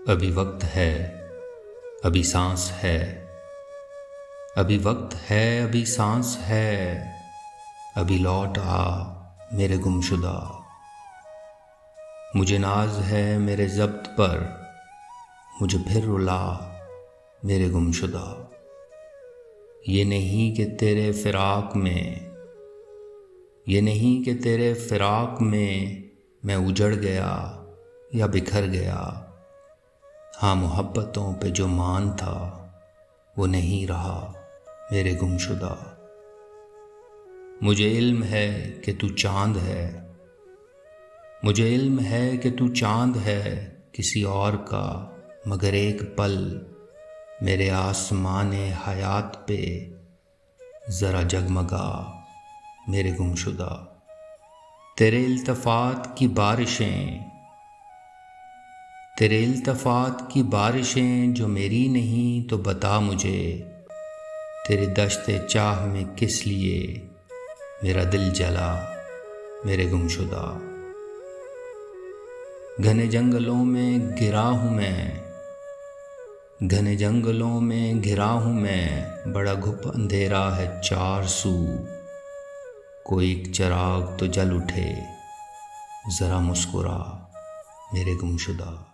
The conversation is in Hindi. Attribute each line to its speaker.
Speaker 1: अभी वक्त है, अभी सांस है। अभी वक्त है, अभी सांस है। अभी लौट आ मेरे गुमशुदा। मुझे नाज है मेरे ज़ब्त पर, मुझे फिर रुला मेरे गुमशुदा। ये नहीं कि तेरे फिराक में, ये नहीं कि तेरे फिराक में मैं उजड़ गया या बिखर गया। हाँ, मोहब्बतों पे जो मान था वो नहीं रहा मेरे गुमशुदा। मुझे इल्म है कि तू चांद है, मुझे इल्म है कि तू चांद है किसी और का, मगर एक पल मेरे आसमाने हयात पे ज़रा जगमगा मेरे गुमशुदा। तेरे इल्तफ़ात की बारिशें, तेरे इल्तफ़ात की बारिशें जो मेरी नहीं तो बता मुझे, तेरे दश्ते चाह में किस लिए मेरा दिल जला मेरे गुमशुदा। घने जंगलों में गिरा हूँ मैं, घने जंगलों में घिरा हूँ मैं, बड़ा घुप अंधेरा है चार सू। कोई एक चिराग तो जल उठे, ज़रा मुस्कुरा मेरे गुमशुदा।